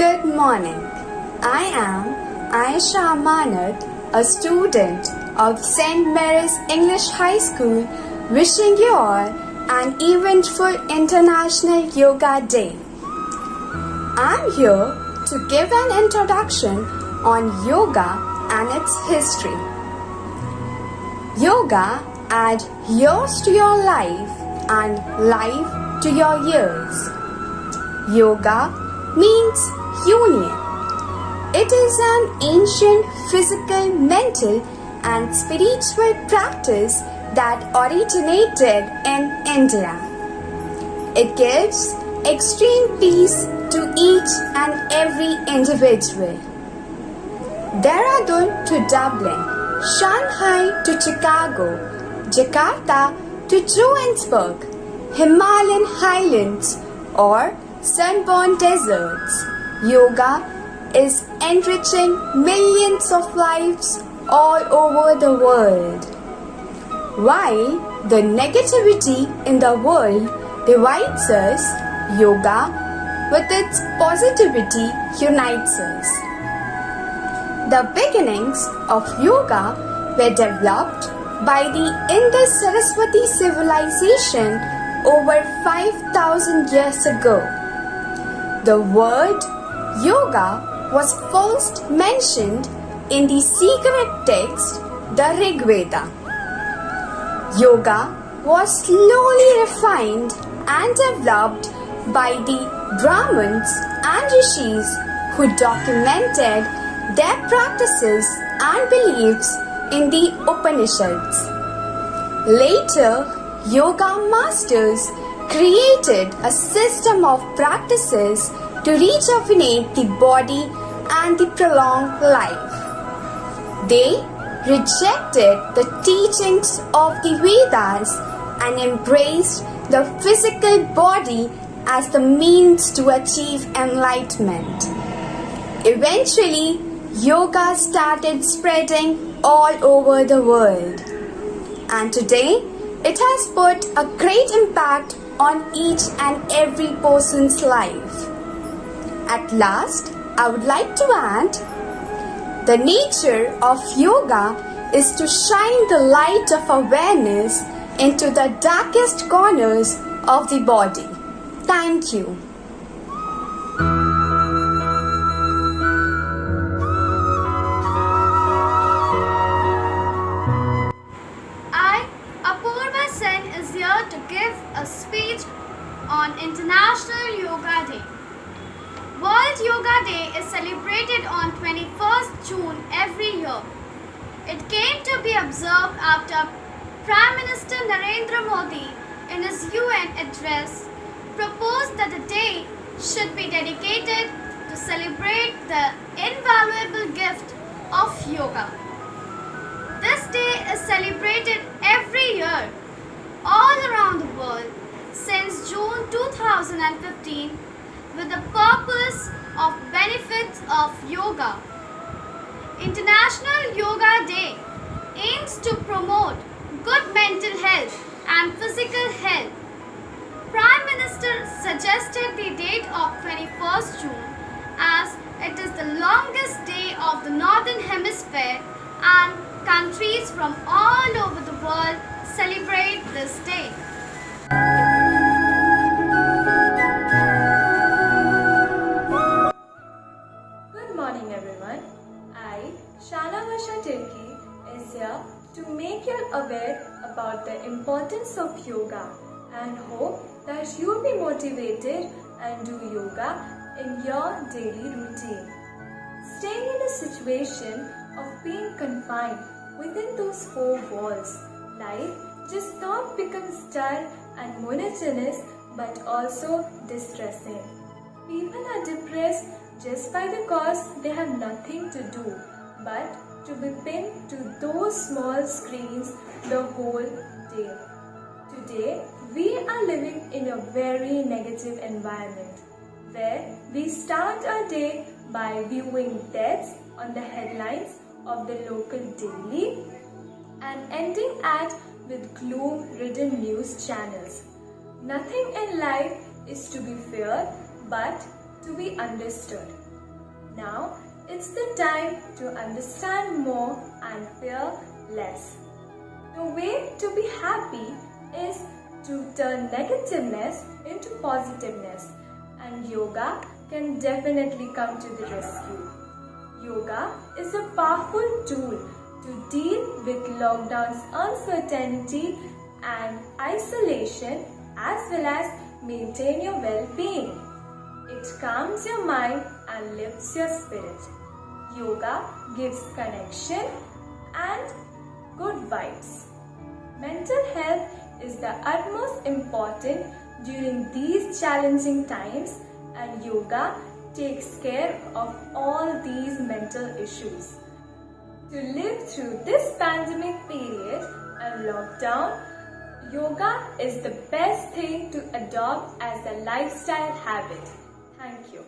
Good morning. I am Aisha Amanat, a student of St. Mary's English High School, wishing you all an eventful International Yoga Day. I'm here to give an introduction on yoga and its history. Yoga adds years to your life and life to your years. Yoga means union. It is an ancient physical, mental, and spiritual practice that originated in India. It gives extreme peace to each and every individual. Dehradun to Dublin, Shanghai to Chicago, Jakarta to Johannesburg, Himalayan highlands or sunburned deserts, yoga is enriching millions of lives all over the world. While the negativity in the world divides us, yoga, with its positivity, unites us. The beginnings of yoga were developed by the Indus Saraswati civilization over 5,000 years ago. The word yoga was first mentioned in the sacred text, the Rig Veda. Yoga was slowly refined and developed by the Brahmins and Rishis who documented their practices and beliefs in the Upanishads. Later, yoga masters created a system of practices to rejuvenate the body and the prolonged life. They rejected the teachings of the Vedas and embraced the physical body as the means to achieve enlightenment. Eventually, yoga started spreading all over the world. And today, it has put a great impact on each and every person's life. At last, I would like to add, the nature of yoga is to shine the light of awareness into the darkest corners of the body. Thank you. Apurva Sen is here to give a speech on International Yoga Day. World Yoga Day is celebrated on 21st June every year. It came to be observed after Prime Minister Narendra Modi in his UN address proposed that the day should be dedicated to celebrate the invaluable gift of yoga. This day is celebrated every year all around the world since June 2015 with the purpose of benefits of yoga. International Yoga Day aims to promote good mental health and physical health. Prime Minister suggested the date of 21st June as it is the longest day of the Northern Hemisphere and countries from all over the world celebrate this day. Good morning everyone. I, Shana Vasha Tirki, is here to make you aware about the importance of yoga and hope that you will be motivated and do yoga in your daily routine. Staying in a situation of being confined within those four walls, life just not becomes dull and monotonous but also distressing. People are depressed just by the cause they have nothing to do but to be pinned to those small screens the whole day. Today, we are living in a very negative environment where we start our day by viewing deaths on the headlines of the local daily and ending at with gloom-ridden news channels. Nothing in life is to be feared but to be understood. Now it's the time to understand more and fear less. The way to be happy is to turn negativeness into positiveness, and yoga can definitely come to the rescue. Yoga is a powerful tool to deal with lockdown's uncertainty and isolation, as well as maintain your well-being. It calms your mind and lifts your spirit. Yoga gives connection and good vibes. Mental health is the utmost important during these challenging times, and yoga takes care of all these mental issues. To live through this pandemic period and lockdown, yoga is the best thing to adopt as a lifestyle habit. Thank you.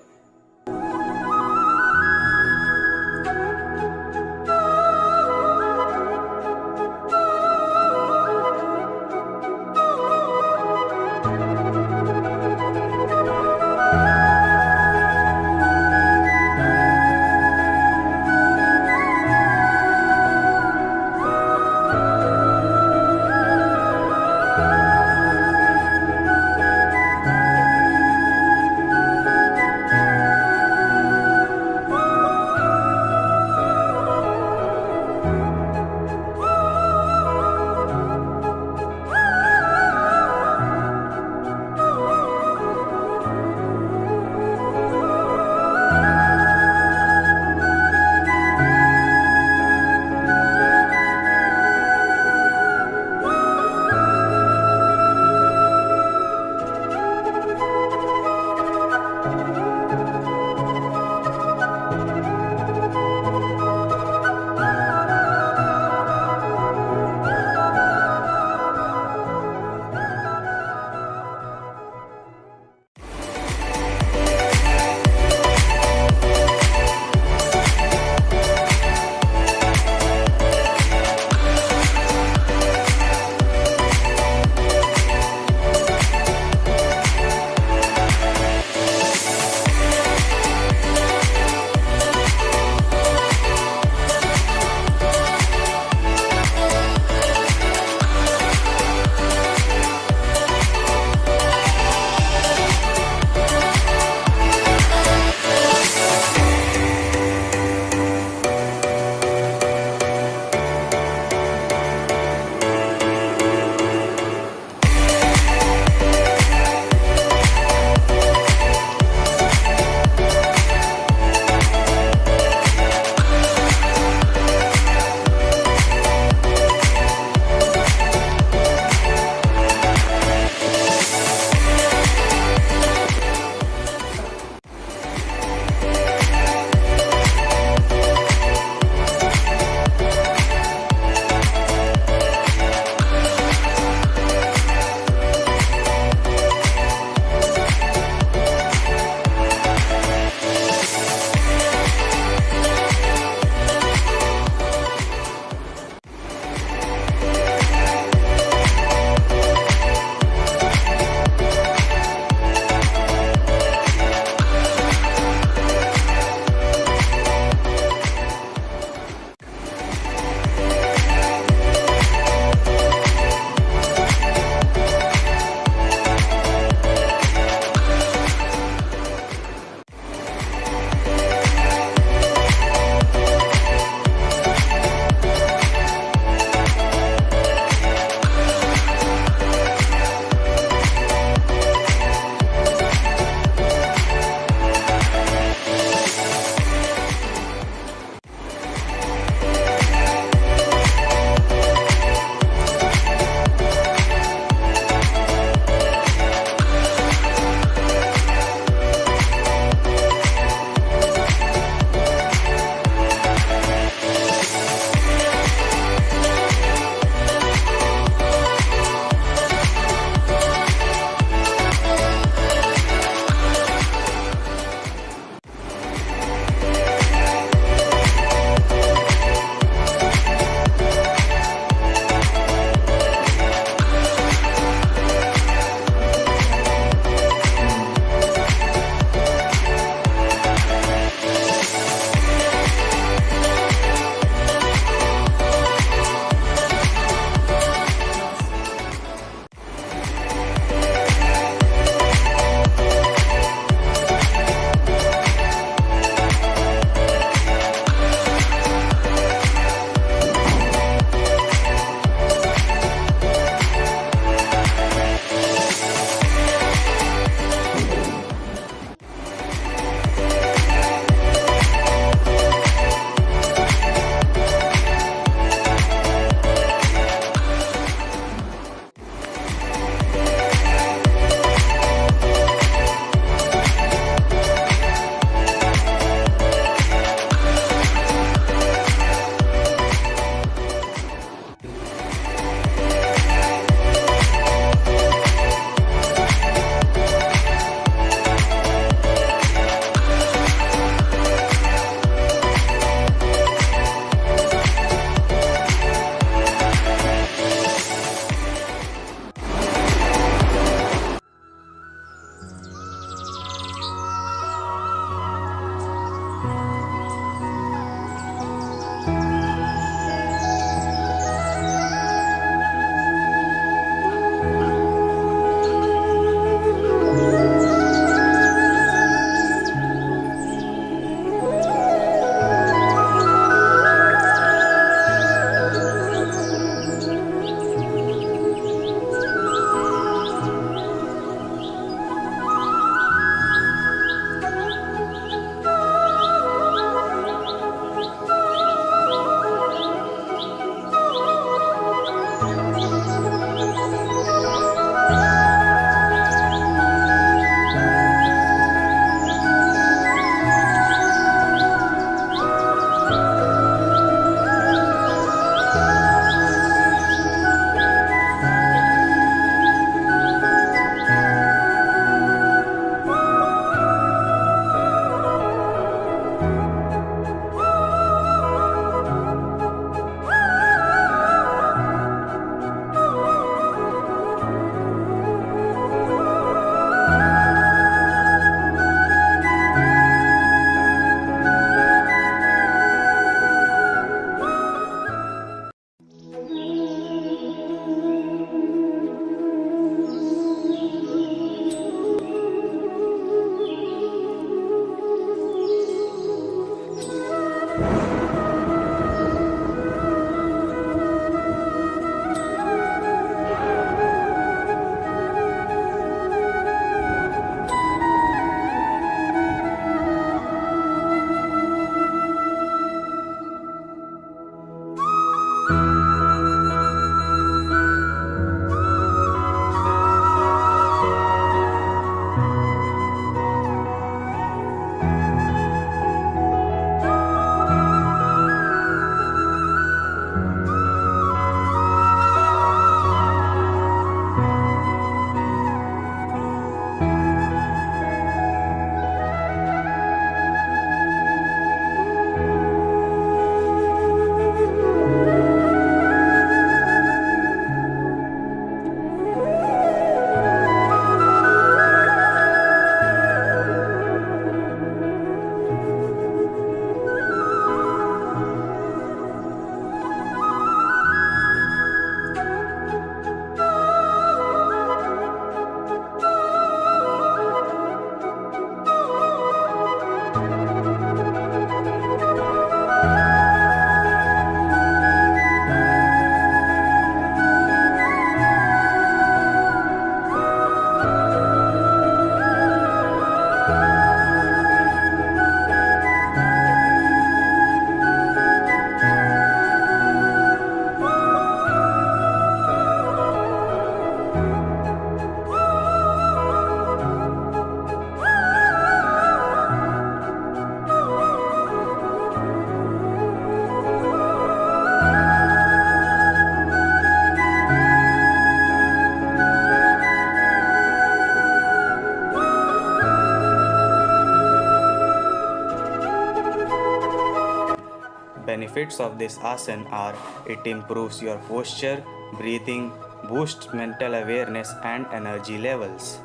benefits of this asana are it improves your posture, breathing, boosts mental awareness and energy levels.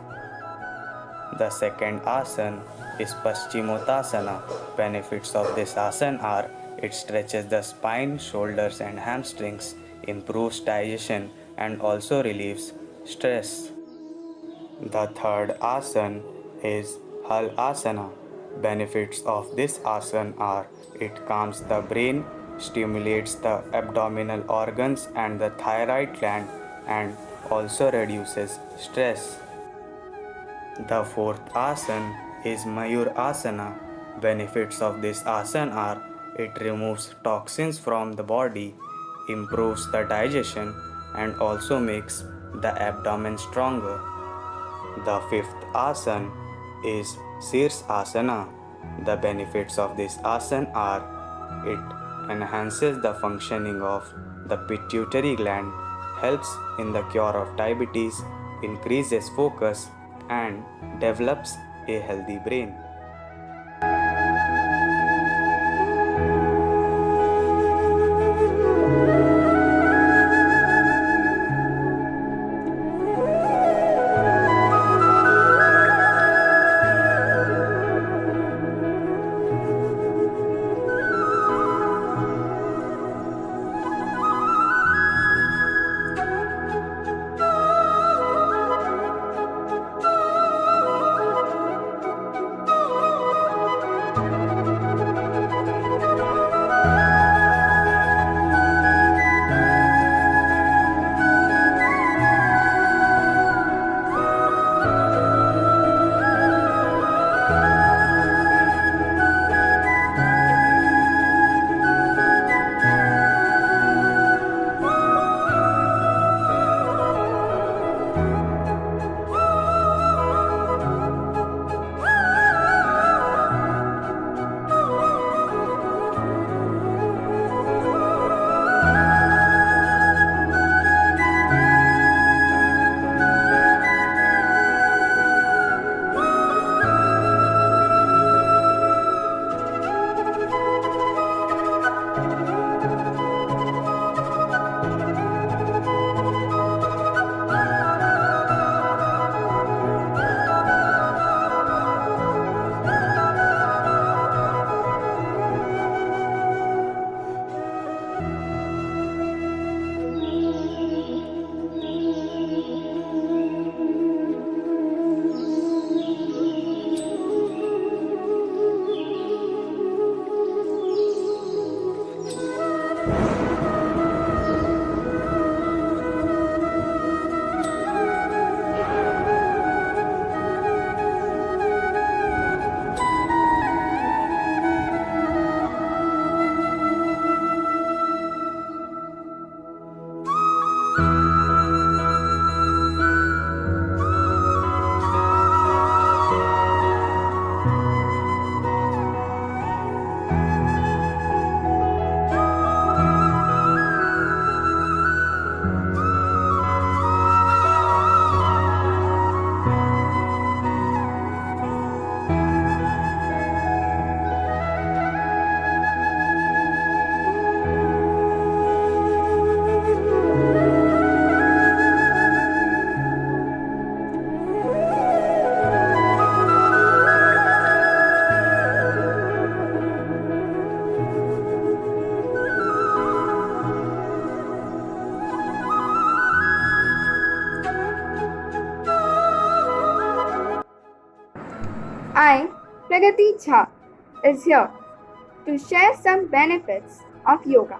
The second asana is Paschimottanasana. Benefits of this asana are it stretches the spine, shoulders and hamstrings, improves digestion and also relieves stress. The third asana is Hal Asana. Benefits of this asana are it calms the brain, stimulates the abdominal organs and the thyroid gland, and also reduces stress. The fourth asana is Mayur Asana. Benefits of this asana are it removes toxins from the body, improves the digestion, and also makes the abdomen stronger. The fifth asana is Sirsasana. The benefits of this asana are it enhances the functioning of the pituitary gland, helps in the cure of diabetes, increases focus, and develops a healthy brain. I, Pragati Jha, is here to share some benefits of yoga.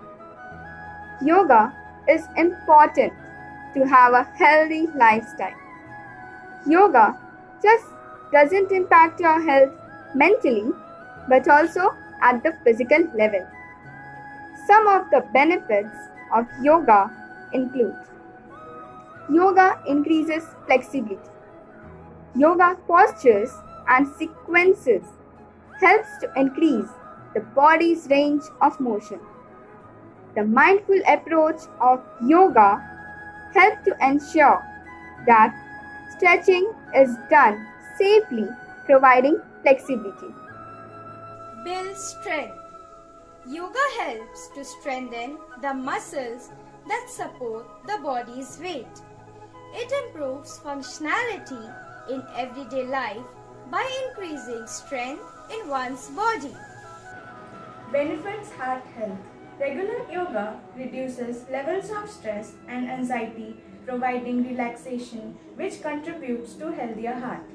Yoga is important to have a healthy lifestyle. Yoga just doesn't impact your health mentally but also at the physical level. Some of the benefits of yoga include: yoga increases flexibility. Yoga postures and sequences helps to increase the body's range of motion. The mindful approach of yoga helps to ensure that stretching is done safely, providing flexibility. Build strength. Yoga helps to strengthen the muscles that support the body's weight. It improves functionality in everyday life by increasing strength in one's body. Benefits heart health. Regular yoga reduces levels of stress and anxiety, providing relaxation, which contributes to healthier heart.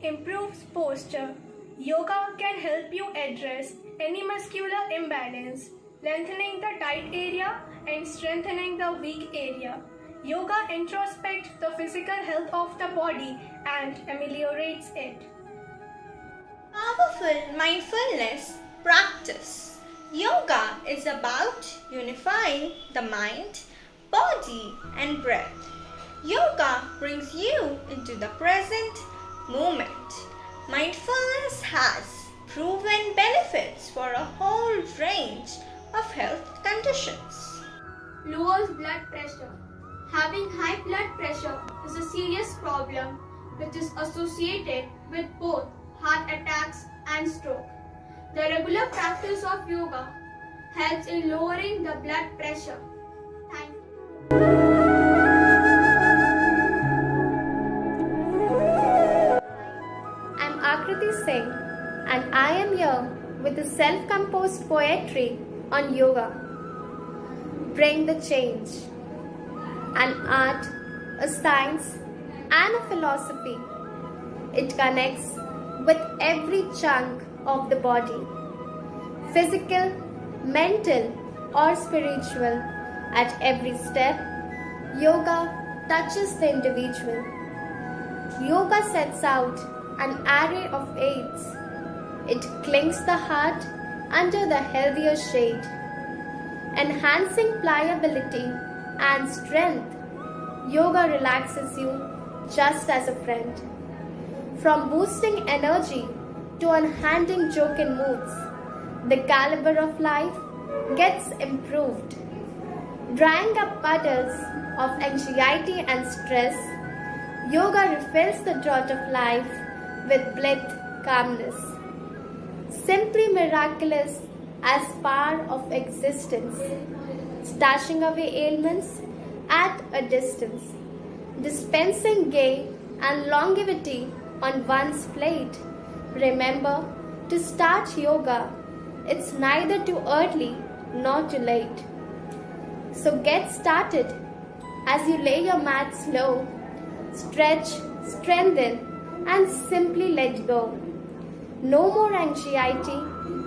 Improves posture. Yoga can help you address any muscular imbalance, lengthening the tight area and strengthening the weak area. Yoga introspects the physical health of the body and ameliorates it. Powerful mindfulness practice. Yoga is about unifying the mind, body, and breath. Yoga brings you into the present moment. Mindfulness has proven benefits for a whole range of health conditions. Lowers blood pressure. Having high blood pressure is a serious problem which is associated with both heart attacks and stroke. The regular practice of yoga helps in lowering the blood pressure. Thank you. I'm Akriti Singh and I am here with the self-composed poetry on yoga. Bring the change. An art, a science and a philosophy. It connects with every chunk of the body. Physical, mental or spiritual. At every step, yoga touches the individual. Yoga sets out an array of aids. It clings the heart under the healthier shade, enhancing pliability and strength. Yoga relaxes you just as a friend. From boosting energy to unhanding joking moods, the caliber of life gets improved. Drying up puddles of anxiety and stress, yoga refills the draught of life with blithe calmness. Simply miraculous as power of existence, stashing away ailments at a distance, dispensing gay and longevity on one's plate. Remember to start yoga. It's neither too early nor too late. So get started as you lay your mats low. Stretch, strengthen, and simply let go. No more anxiety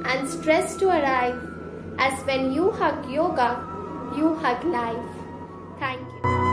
and stress to arrive, as when you hug yoga, you hug life. Thank you.